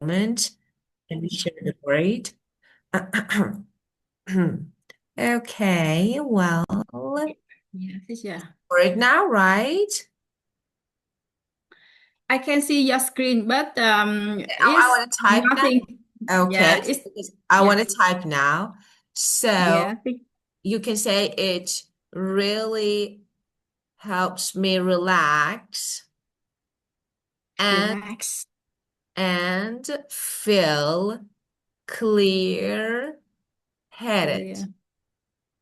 moment. Let me share the grade. Okay, well, Yeah, teacher. right now, right? I can see your screen, but I it's want to type now. nothing. Okay, Yeah, it's because I yeah, want to type now. So yeah. you can say it really helps me relax and Relax, feel clear headed.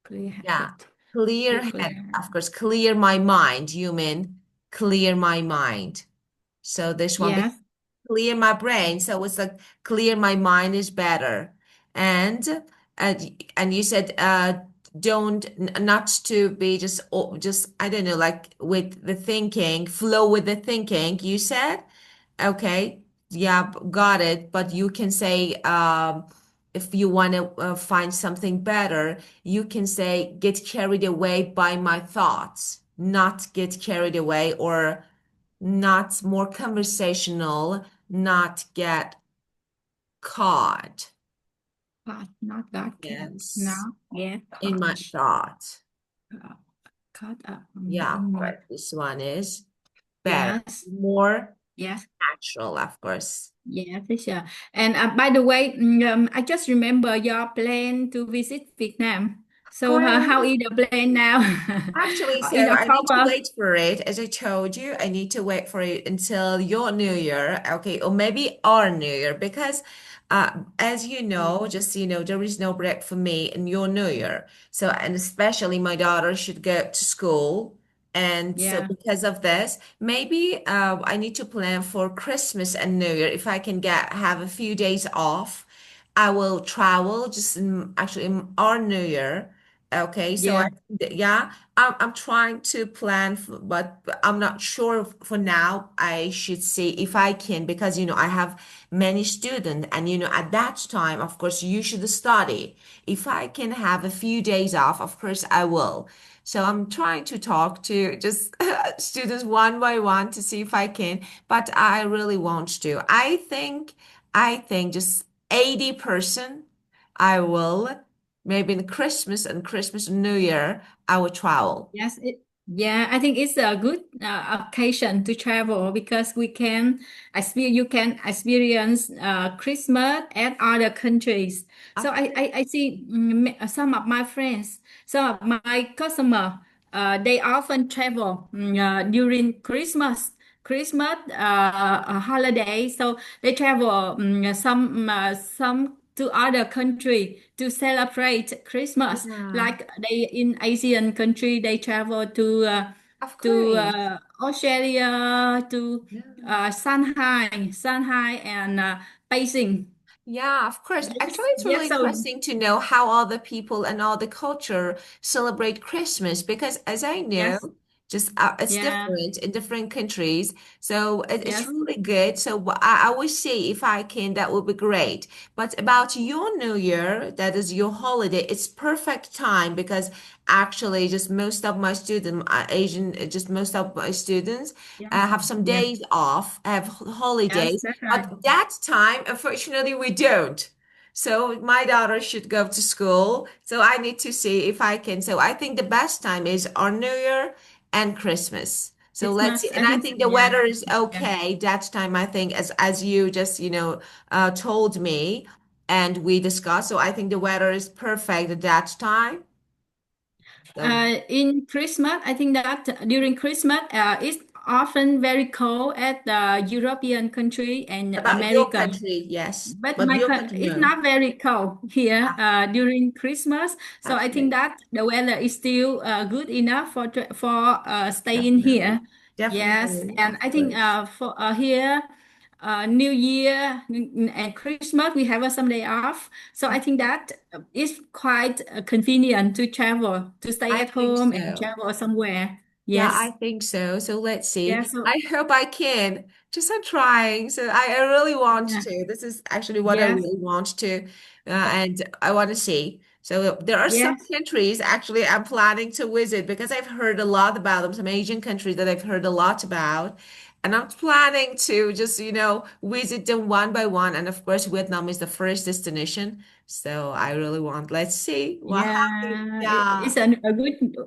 clear, Yeah, clear-headed. clear Feel headed. clear. Of course, clear my mind. You mean clear my mind. So this one, Yes, clear my brain. So it's like clear my mind is better. And uh, and you said don't not to be just I don't know, like with the thinking, flow with the thinking. You said, okay, yeah, got it. But you can say if you want to find something better, you can say get carried away by my thoughts, not get carried away or not more conversational, not get caught. caught, not got caught. Yes, Now, yeah, in my caught, thought. caught up Yeah, in my. but this one is better, Yes, more yes. natural, of course. Yeah, teacher. And by the way, I just remember your plan to visit Vietnam. So how Great. is the plan now? Actually, so In I need to October. wait for it. As I told you, I need to wait for it until your New Year, okay, or maybe our New Year, because as you know, just there is no break for me in your New Year. So, and especially my daughter should go to school. And so Yeah. because of this, maybe I need to plan for Christmas and New Year. If I can have a few days off, I will travel just actually in our New Year. Okay, so Yeah. yeah, I'm trying to plan, but I'm not sure for now. I should see if I can because I have many students, and at that time, of course, you should study. If I can have a few days off, of course, I will. So I'm trying to talk to just students one by one to see if I can, but I really want to. I think just 80% I will. Maybe in Christmas and Christmas and New Year, I will travel. Yes, yeah, I think it's a good occasion to travel because you can experience Christmas at other countries. So Of I see some of my friends, some of my customer, they often travel during Christmas holiday. So they travel some to other country to celebrate Christmas. Yeah, Like they in Asian country, they travel of to course. Australia, to Yeah. Shanghai and Beijing. Yeah, of course. Actually, Yes, it's really yes. So interesting to know how all the people and all the culture celebrate Christmas because, as I know, yes, just it's yeah, different in different countries. So it's yes, really good. So I will see if I can. That would be great. But about your New Year, that is your holiday, it's perfect time because actually, just most of my students, Asian, just most of my students yeah, have some yeah, days off, have yes. holidays. That's right. But that time, unfortunately, we don't. So my daughter should go to school. So I need to see if I can. So I think the best time is our New Year and Christmas. So let's see. Christmas, And I I think, think the yeah, weather is yeah. okay that time, I think, as you just, told me and we discussed. So I think the weather is perfect at that time. So In Christmas, I think that during Christmas, it's often very cold at the European country and about your America. country, yes. But But your country, it's no. not very cold here during Christmas. So I think Okay. that the weather is still good enough for staying here. Definitely. Yes, Definitely, and of I think course. for here, New Year and Christmas we have some day off. So I think that it's quite convenient to travel, to stay I at think home and so. travel somewhere. Yeah, I Yes, think so. So let's yeah. see. So I hope I can. Just I'm trying. So I really want yeah, to. This is actually what I yes, really want to. And I want to see. So there are some yes. countries actually I'm planning to visit because I've heard a lot about them, some Asian countries that I've heard a lot about. And I'm planning to just, visit them one by one. And of course, Vietnam is the first destination. So I really want, let's see what happens. Yeah, Yeah. it's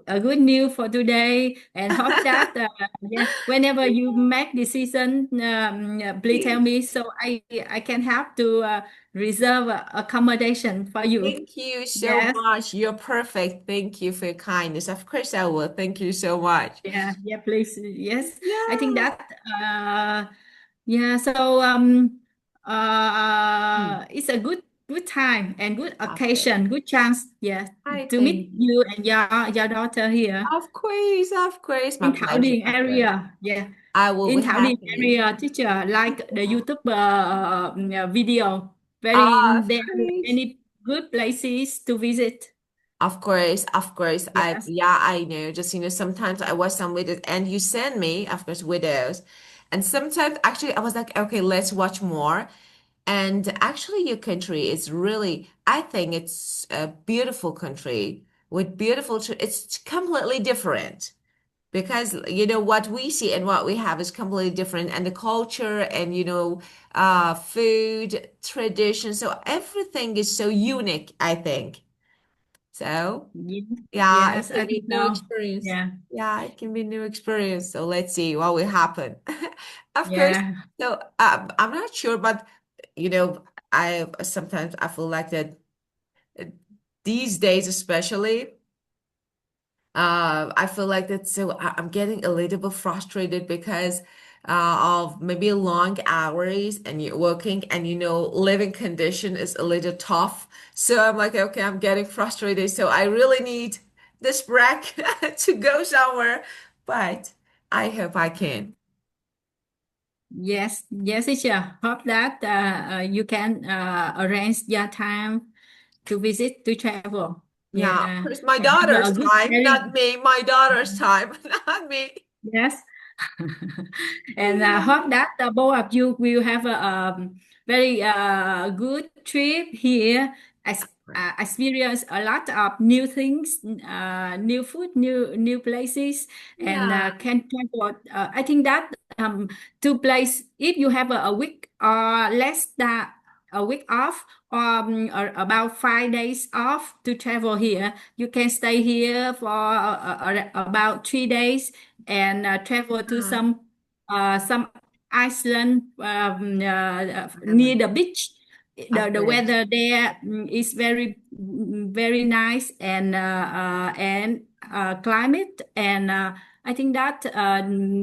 a good news for today, and hope that yeah, whenever you make decision, please tell me so I can have to reserve accommodation for you. Thank you so Yes, much. You're perfect. Thank you for your kindness. Of course I will. Thank you so much. yeah, yeah, please, yes. I think Yeah. that yeah, so Hmm. it's a good time and good Of course. occasion, good chance, yeah, I to meet think, you and your daughter here. of course, of course. My In Thảo pleasure, Điền my pleasure. area, yeah. I will In be Thảo Điền happy. area, teacher, like the Yeah. YouTube video, very Of there are course. any good places to visit. Of course, of course. Yes, Yeah, I know. Just, sometimes I watch some videos and you send me, of course, videos. And sometimes actually I was like, okay, let's watch more. And actually your country is really, I think it's a beautiful country with beautiful, it's completely different because, what we see and what we have is completely different. And the culture and, food, tradition. So everything is so unique, I think. So. Yeah, it yes, I can be think new so. experience. Yeah, Yeah, it can be new experience. So let's see what will happen. Of course. yeah. So I'm not sure, but I sometimes I feel like that uh, these days, especially, I feel like that. So I'm getting a little bit frustrated because of maybe long hours and you're working and living condition is a little tough. So I'm like, okay, I'm getting frustrated. So I really need this break to go somewhere, but I hope I can. Yes, yes, teacher. Hope that you can arrange your time to visit, to travel. Yeah, of Yeah, course, my and have daughter's a good time, not sharing. me, my daughter's time, not me. Yes. And I Yeah. hope that both of you will have a very good trip here, experience a lot of new things, new food, new places, and Yeah. can travel. I think that to place if you have a week or less than a week off, or about 5 days off to travel here, you can stay here for about 3 days and travel to Uh-huh. some Iceland near Island. the beach. Of The course. weather there is very nice and climate and I think that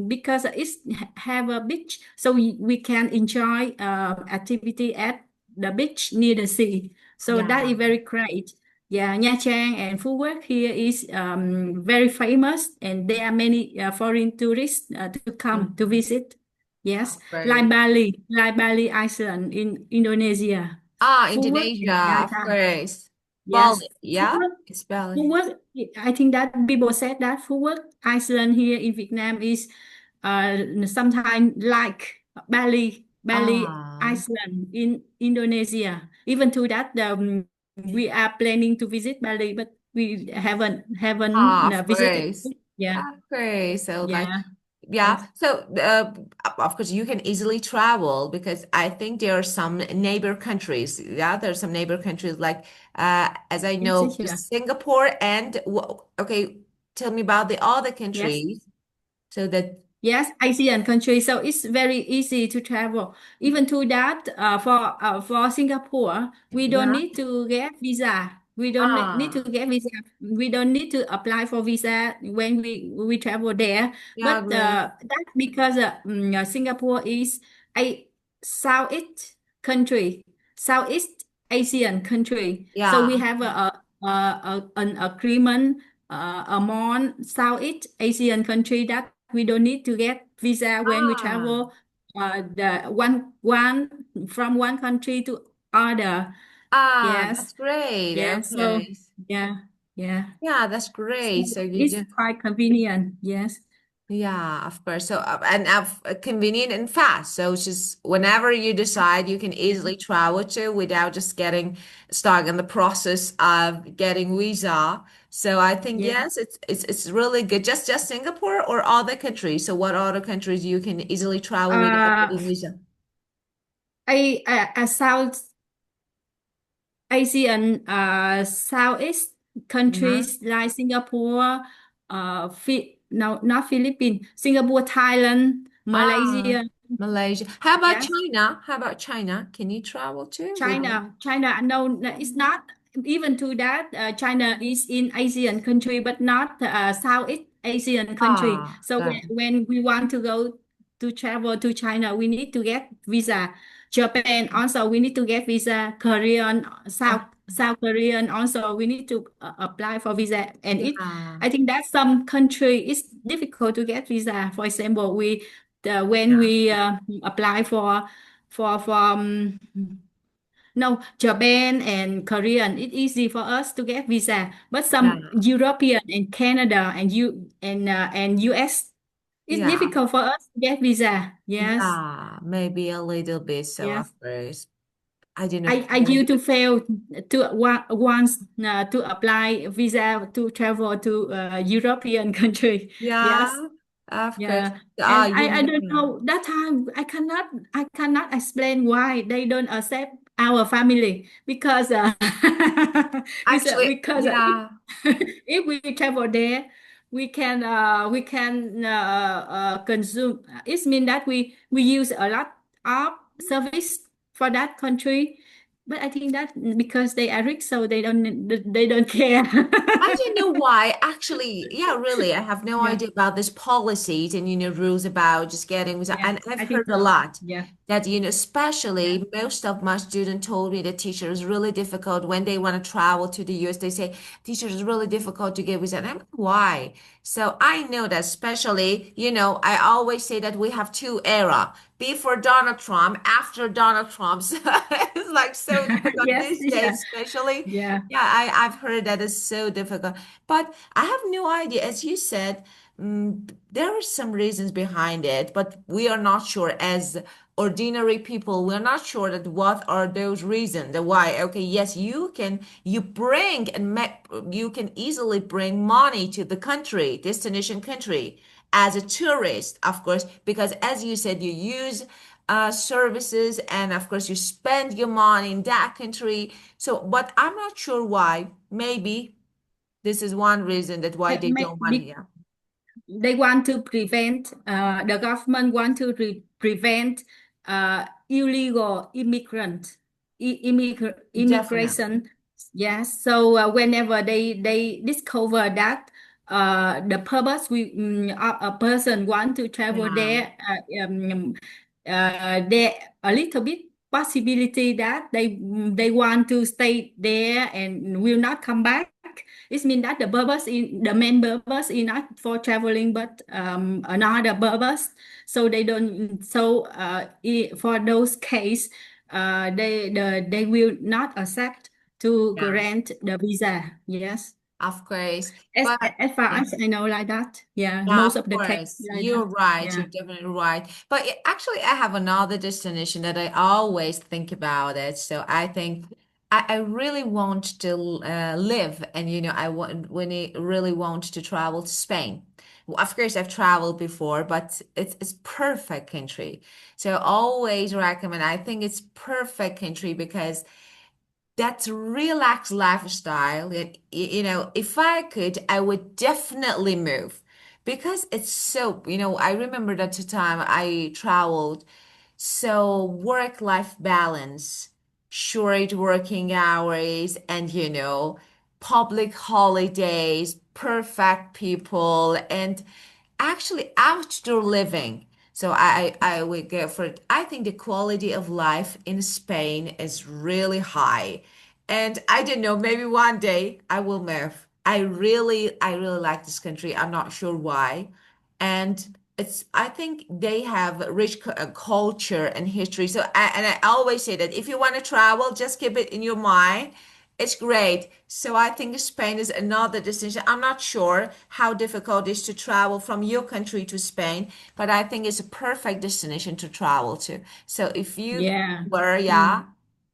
because it's have a beach, so we can enjoy activity at the beach near the sea. So that is Yeah. very great. Yeah, Nha Trang and Phú Quốc here is very famous, and there are many foreign tourists to come to Mhm. visit. Yes, Of course. Like Bali Island in Indonesia. Ah, Phú Quốc and Indonesia, Nha of Trang. course. Yes, Bali, Phú yeah, Quốc. it's Phú Bali. Quốc. I think that people said that Phú Quốc Island here in Vietnam is sometimes like Bali Ah, Iceland in Indonesia. Even to that, we are planning to visit Bali, but we haven't of visited. course. Yeah, Of course. So like, yeah, yeah. yes, So of course you can easily travel because I think there are some neighbor countries. Yeah, there are some neighbor countries like as I yes, know, sure. Singapore and okay, tell me about the other Yes. countries so that Yes, Asian country, so it's very easy to travel. Even to that, for Singapore, we don't yeah. need to get visa. We don't need to Ah, get visa. We don't need to apply for visa when we travel there. yeah, But great. that's because Singapore is a Southeast country, Southeast Asian country. So we Yeah. have an agreement among Southeast Asian country that we don't need to get visa when we Ah. travel the one from one country to other. Ah, Yes, that's great. yes. So Okay. yeah, yeah. Yeah, that's So great. So you it's just, quite convenient. Yes, Yeah, of course. So, convenient and fast. So, it's just whenever you decide, you can easily travel to without just getting stuck in the process of getting visa. So, I think Yeah. yes, it's really good. Just Singapore or other countries. So, what other countries you can easily travel without Uh, getting visa? South Asian, Southeast Hmm. countries like Singapore, no, not Philippines, Singapore, Thailand, Ah, Malaysia. Malaysia. How about Yes. China? How about China? Can you travel to without? China, no, no, it's not even to that. China is in Asian country, but not Southeast Asian country. Ah, So got it. when we want to go to travel to China, we need to get visa. Japan also we need to get visa. Korean, Ah, South Korean also we need to apply for visa. And yeah, I think that some country it's difficult to get visa. For example, when yeah, we apply for no, Japan and Korean, it's easy for us to get visa. But some yeah, European and Canada and US, it's yeah. difficult for us to get visa. Yes, Yeah, maybe a little bit. So, yes. of course, I don't know. I used to fail to once to apply visa to travel to European country. Yes. Yeah, of course. Yeah, Ah, and you I know, don't yeah. know that time I cannot explain why they don't accept our family because Actually, yeah, if we travel there we can consume it means that we use a lot of service for that country, but I think that because they are rich so they don't care. I don't know why. Actually, yeah, really, I have no Yeah, idea about this policies and rules about just getting visa. yeah, And I've I think heard a so. lot Yeah, that yeah. especially most of my students told me that teacher is really difficult when they want to travel to the US. They say teacher is really difficult to get visa. And I'm like, why? So I know that especially, I always say that we have two era. Before Donald Trump, after Donald Trump. So it's like so difficult Yes, these days, yeah, especially. yeah. Yeah, I've heard that it's so difficult. But I have no idea. As you said, there are some reasons behind it, but we are not sure as ordinary people. We're not sure that what are those reasons, the why. Okay, yes, you bring and make, you can easily bring money to the country, destination country, as a tourist, of course, because as you said, you use services and of course you spend your money in that country. So, but I'm not sure why. Maybe this is one reason that why they don't want here. They want to prevent the government want to prevent illegal Definitely. immigration. Yes, so whenever they discover that the purpose a person want to travel Yeah. there, there a little bit possibility that they want to stay there and will not come back. It means that the main purpose is not for traveling, but another purpose. So they don't. So for those case, they will not accept to Yeah, grant the visa. Yes, of course. But as far yeah. as I know, like that. Yeah, Yeah, most of of the case course. like You're that. right. Yeah. You're definitely right. But actually, I have another destination that I always think about it. So I think I really want to live, and I want when I really want to travel to Spain. Well, of course, I've traveled before, but it's perfect country. So I always recommend. I think it's perfect country because that's relaxed lifestyle. If I could, I would definitely move because it's so, I remember that the time I traveled, so work-life balance, short working hours, and public holidays, perfect people, and actually outdoor living. So I would go for it. I think the quality of life in Spain is really high. And I don't know, maybe one day I will move. I really like this country. I'm not sure why. And I think they have rich culture and history. And I always say that if you want to travel, just keep it in your mind It's great. So I think Spain is another destination. I'm not sure how difficult it is to travel from your country to Spain, but I think it's a perfect destination to travel to. So if you Yeah. were, yeah, Mm.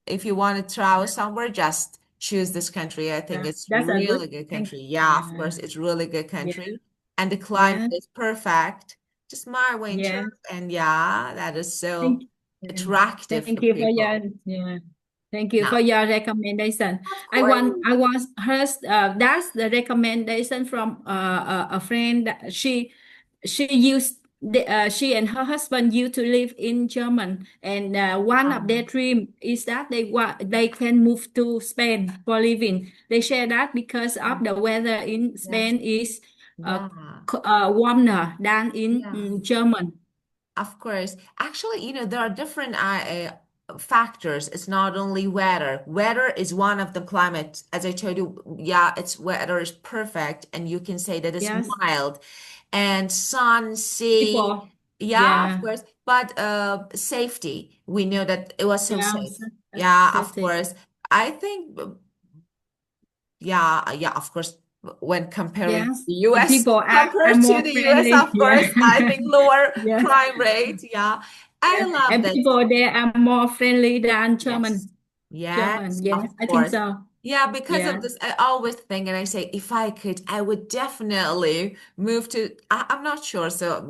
if you want to travel somewhere, just choose this country. I think Yeah. it's That's a good really good thing. country. Yeah, of Yeah. course, it's really good Yeah. country. And the climate Yeah. is perfect. Just my winter. Yeah. And yeah, that is so Thank, yeah. attractive Thank for you for your, people. yeah. Thank you Now, for your recommendation. of course. I was heard that's the recommendation from a friend that she used she and her husband used to live in German, and one of their dream is that they can move to Spain for living. They share that because of the weather in Yes. Spain is uh, Yeah. warmer than in Yeah. German. Of course. Actually, there are different factors. It's not only weather. Weather is one of the climate. As I told you, yeah, its weather is perfect, and you can say that it's Yes, mild. And sun, sea, people. yeah, of Yeah, course. But safety, we know that it was so yeah, safe. Yeah, of safety. course. I think, yeah, yeah, of course. When comparing Yes, the the US, people are compared to more the US, friendly. of Yeah, course, I think lower yeah, crime rate. Yeah, I yeah. love And that. people there are more friendly than Yes. German. Yes, German. Yes, of I think course. so. Yeah, because Yeah. of this, I always think, and I say, if I could, I would definitely move to. I'm not sure. So,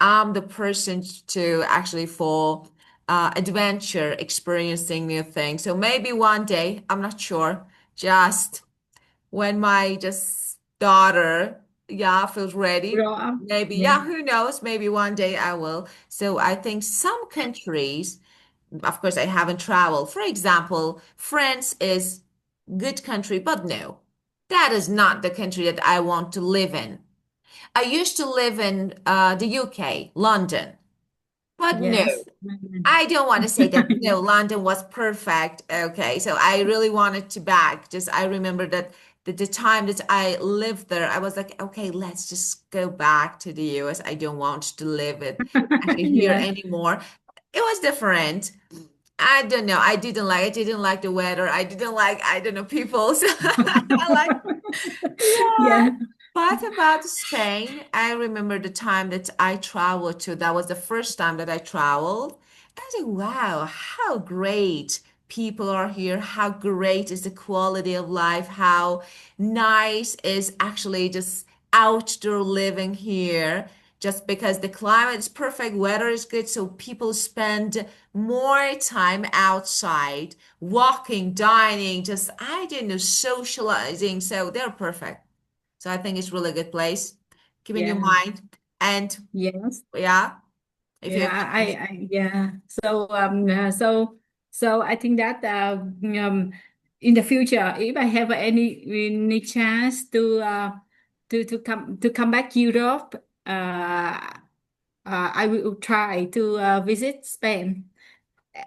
I'm the person to actually for adventure, experiencing new things. So maybe one day, I'm not sure. Just when my just daughter, yeah, feels ready. Grow up. Maybe, Yeah. yeah, who knows? Maybe one day I will. So I think some countries, of course, I haven't traveled. For example, France is good country, but no, that is not the country that I want to live in. I used to live in the UK, London, but no. Yes. I don't want to say that no, London was perfect. Okay, so I really wanted to back. Just I remember that the time that I lived there, I was like, okay, let's just go back to the US. I don't want to live it actually here Yeah. anymore. It was different. I don't know. I didn't like the weather. I didn't like, I don't know, people. So I like, yeah. Yeah. But about Spain, I remember the time that I traveled to. That was the first time that I traveled. I was like, wow, how great people are here. How great is the quality of life. How nice is actually just outdoor living here. Just because the climate is perfect, weather is good, so people spend more time outside, walking, dining, just, I don't know, socializing. So they're perfect. So I think it's really good place. Keep in your Yeah. mind. And Yes. yeah, if you Yeah, have any, yeah. So I think that in the future, if I have any chance to come back Europe, I will try to visit Spain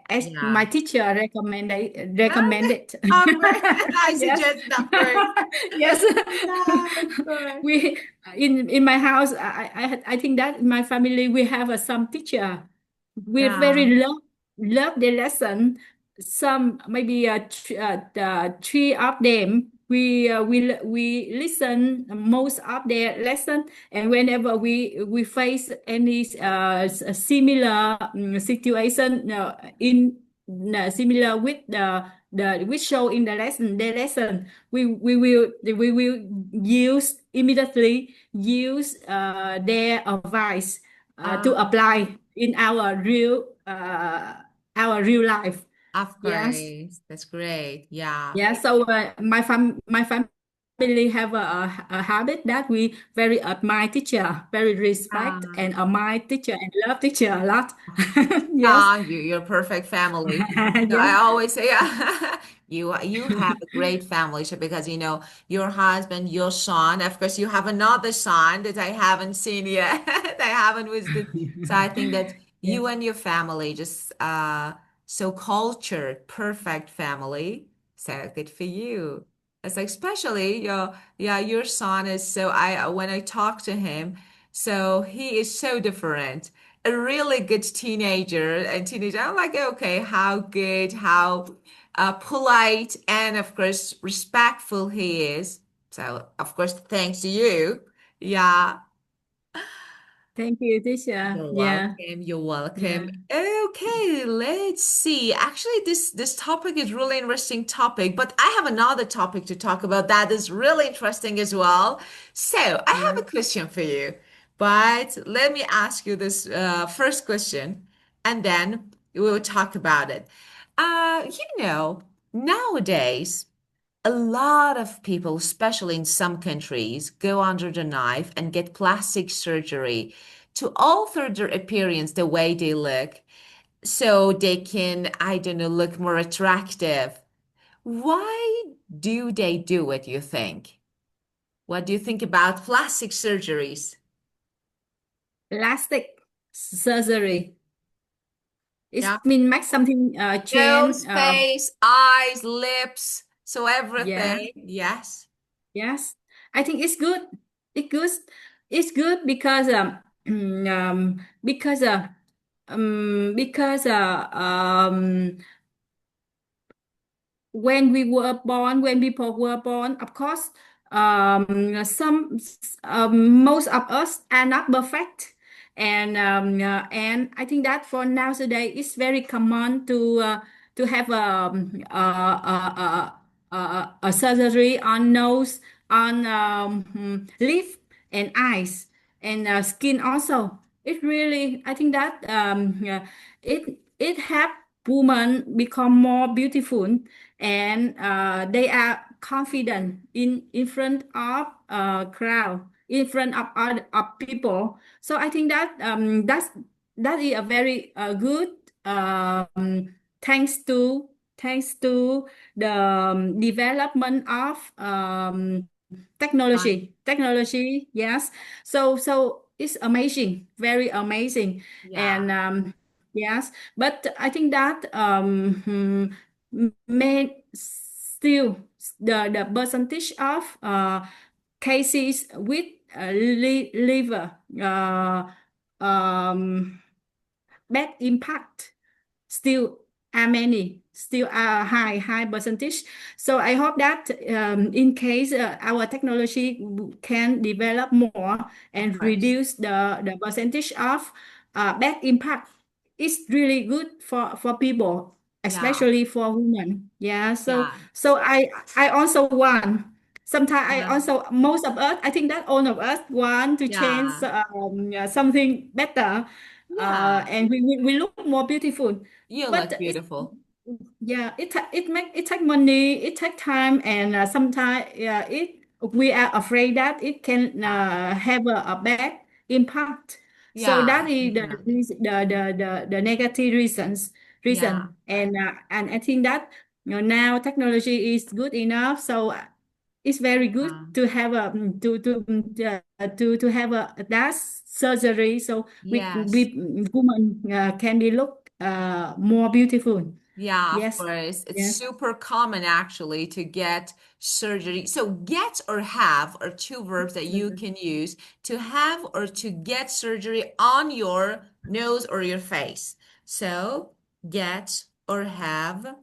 as my yeah. teacher recommended. Oh, great. I Yes, suggest that first. yes. Yeah, of course. We in my house, I think that in my family we have some teacher. We Yeah, very love the lesson. Some maybe the three of them we listen most of their lesson, and whenever we face any similar situation similar with the which show in the lesson, we will use immediately use their advice to uh, apply in our real life. of Yes. course. That's great. Yeah. Yeah, so my family have a habit that we very admire teacher, very respect Ah, and admire teacher and love teacher a lot. Yes. ah, you're a perfect family. So I Yeah. always say, you have a great family. So because your husband, your son, of course you have another son that I haven't seen yet. I haven't visited. So I think that you Yes. and your family just so cultured, perfect family. So good for you. It's like especially your son is so I when I talk to him, so he is so different. a really good teenager and teenager. I'm like, okay, how good, how polite, and of course respectful he is. So of course, thanks to you. Yeah. Thank you, teacher. You're Yeah, welcome. You're yeah, welcome. Okay, let's see. Actually, this topic is really interesting topic, but I have another topic to talk about that is really interesting as well. So, I yeah. have a question for you, but let me ask you this first question, and then we will talk about it. Nowadays, a lot of people, especially in some countries, go under the knife and get plastic surgery to alter their appearance, the way they look, so they can, I don't know, look more attractive. Why do they do it, you think? What do you think about plastic surgeries? Plastic surgery. It Yeah. mean make something Nose, change. face, eyes, lips, so Yeah, everything. Yes. yes. I think it's good. It's good. It's good because because when we were born, when people were born, of course, some most of us are not perfect, and I think that for nowadays it's very common to have a surgery on nose, on lip and eyes and skin also. It really, I think that it help women become more beautiful, and they are confident in front of crowd, in front of other of people. So I think that that is a very good, thanks to the development of Fine. technology. Yes, so it's amazing, very amazing. Yeah. And yes, but I think that may still the percentage of cases with liver um, bad impact still are many, still are high percentage. So I hope that in case our technology can develop more Of and course. reduce the percentage of bad impact, it's really good for people, Yeah. especially for women. Yeah, so Yeah. I also want, sometimes I Yeah. also, most of us, I think that all of us want to change Yeah. yeah, something better, Yeah. and we look more beautiful. You But look it's, beautiful. yeah, it take money, it take time, and sometimes, yeah, it, we are afraid that it can Yeah. have a bad impact. So Yeah, that is definitely. the negative Yeah. reason. And I think that now technology is good enough, so it's very good Yeah. to have a to have a that surgery, so Yes. we women can be look more beautiful. Yeah, of Yes, course. It's yes. super common actually to get surgery. So get or have are two verbs that you can use to have or to get surgery on your nose or your face. So get or have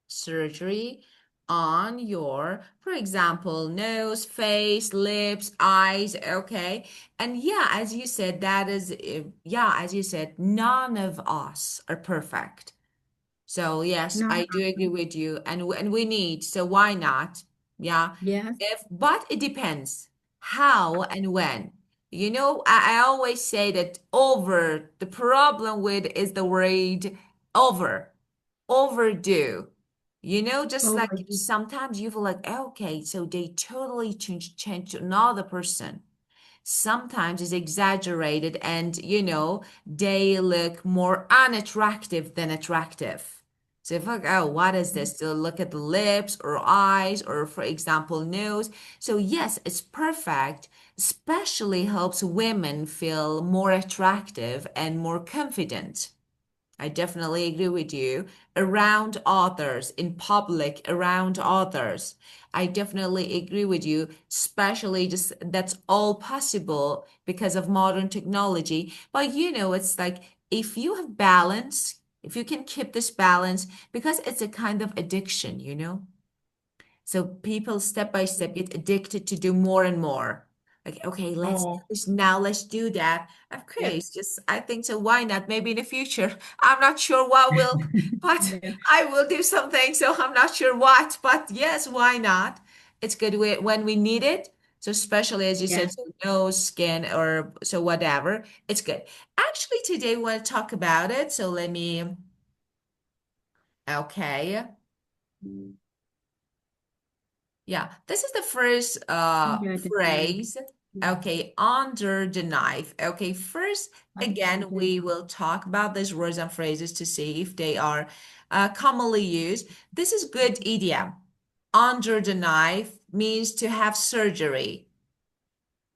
surgery on your, for example, nose, face, lips, eyes, okay? And yeah, as you said, that is, yeah, as you said, none of us are perfect. So yes, No. I do agree with you, and we need, so why not? Yeah. Yes. If but it depends how and when. I always say that over, the problem with is the word over, overdo. Just Over. like sometimes you feel like, okay, so they totally change to another person. Sometimes it's exaggerated and they look more unattractive than attractive. So if like, oh, what is this? To look at the lips or eyes or for example nose. So yes, it's perfect, especially helps women feel more attractive and more confident. I definitely agree with you. Around others, in public, around others. I definitely agree with you, especially just that's all possible because of modern technology. But it's like if you have balance, if you can keep this balance, because it's a kind of addiction. So people step by step get addicted to do more and more. Like, okay, let's do Oh, this now, let's do that. Of yeah, course, just I think so. Why not? Maybe in the future. I'm not sure what will, but yeah, I will do something. So I'm not sure what, but yes, why not? It's good when we need it. So especially as you yeah. said, so nose, skin, or so whatever, it's good. Actually, today we want to talk about it. So let me, okay. Yeah, this is the first Under the knife. phrase. Okay, under the knife. Okay, first, again, Okay. we will talk about these words and phrases to see if they are commonly used. This is good idiom. Under the knife means to have surgery.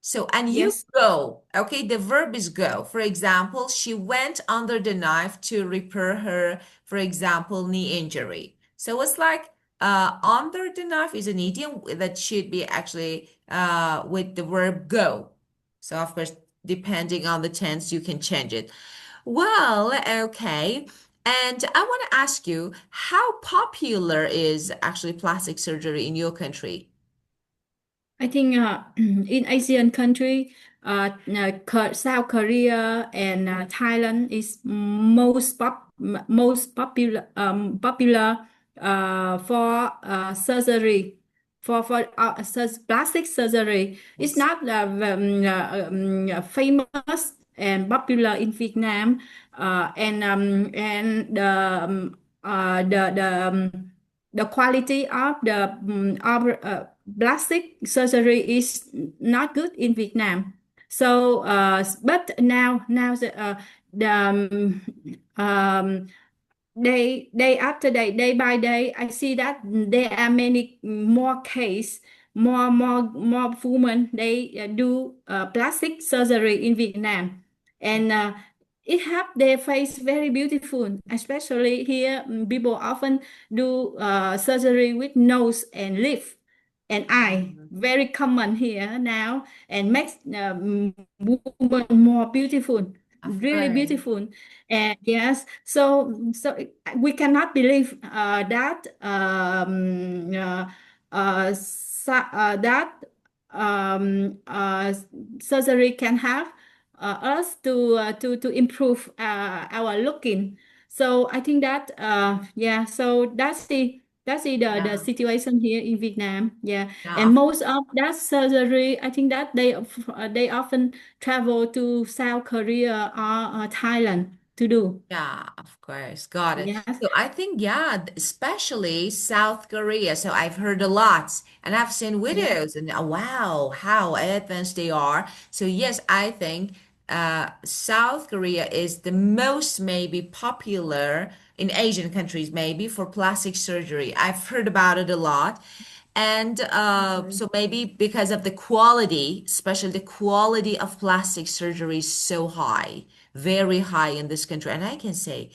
So, and you Yes. go, okay, the verb is go. For example, she went under the knife to repair her, for example, knee injury. So it's like under the knife is an idiom that should be actually with the verb go. So, of course, depending on the tense, you can change it. Well, okay. And I want to ask you, how popular is actually plastic surgery in your country? I think in Asian country, South Korea and Thailand is most popular for surgery plastic surgery. It's Yes. not famous and popular in Vietnam, and the quality of plastic surgery is not good in Vietnam. So, but now the day after day by day, I see that there are many more case, more women they do plastic surgery in Vietnam, and it help their face very beautiful. Especially here, people often do surgery with nose and lip and eye, Mhm. very common here now, and makes woman more beautiful, Of really course. beautiful. And yes, so we cannot believe that surgery can help us to improve our looking. So I think that yeah, so that's the Yeah. situation here in Vietnam. Yeah, Yeah. and most of that surgery, I think that they often travel to South Korea or Thailand to do. Yeah, of course. Got it. Yes, So I think, yeah, especially South Korea. So I've heard a lot and I've seen yes, videos and wow, how advanced they are. So yes, I think South Korea is the most maybe popular in Asian countries, maybe for plastic surgery. I've heard about it a lot. And okay. so maybe because of the quality, especially the quality of plastic surgery is so high, very high in this country. And I can see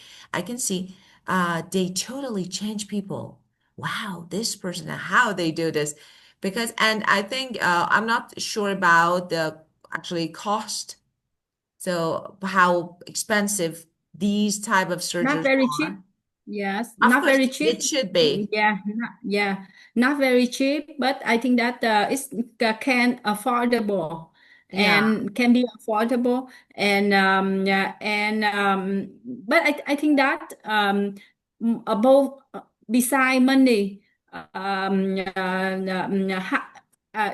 they totally change people. Wow, this person, how they do this. Because, and I think I'm not sure about the actually cost. So how expensive these type of Not surgeries very are. cheap. Yes, Of not course, very cheap. it should be. Yeah, not very cheap, but I think that it's can affordable Yeah, and can be affordable, and yeah, and but I think that above beside money,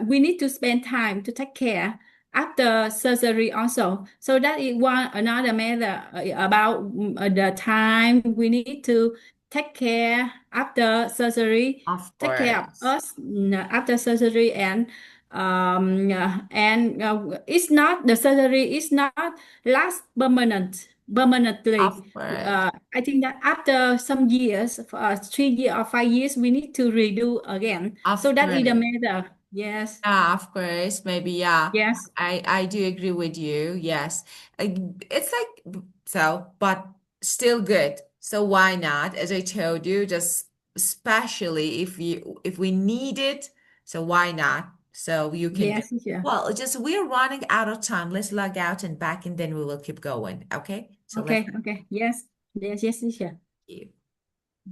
we need to spend time to take care after surgery also. So that is one another matter about the time we need to take care after surgery, of take care of course. us after surgery, it's not the surgery is not last permanently. Of course. I think that after some years, 3 years or 5 years, we need to redo again. So Of that is the course. matter. Yes, Yeah, of course. Maybe, yeah. yes. I do agree with you. Yes. It's like so, but still good. So why not? As I told you, just especially if we need it, so why not? So you can do. Yes, teacher. Well, just we're running out of time. Let's log out and back, and then we will keep going. Okay? So let's Okay, okay. Yes, yes, yes, teacher. thank you.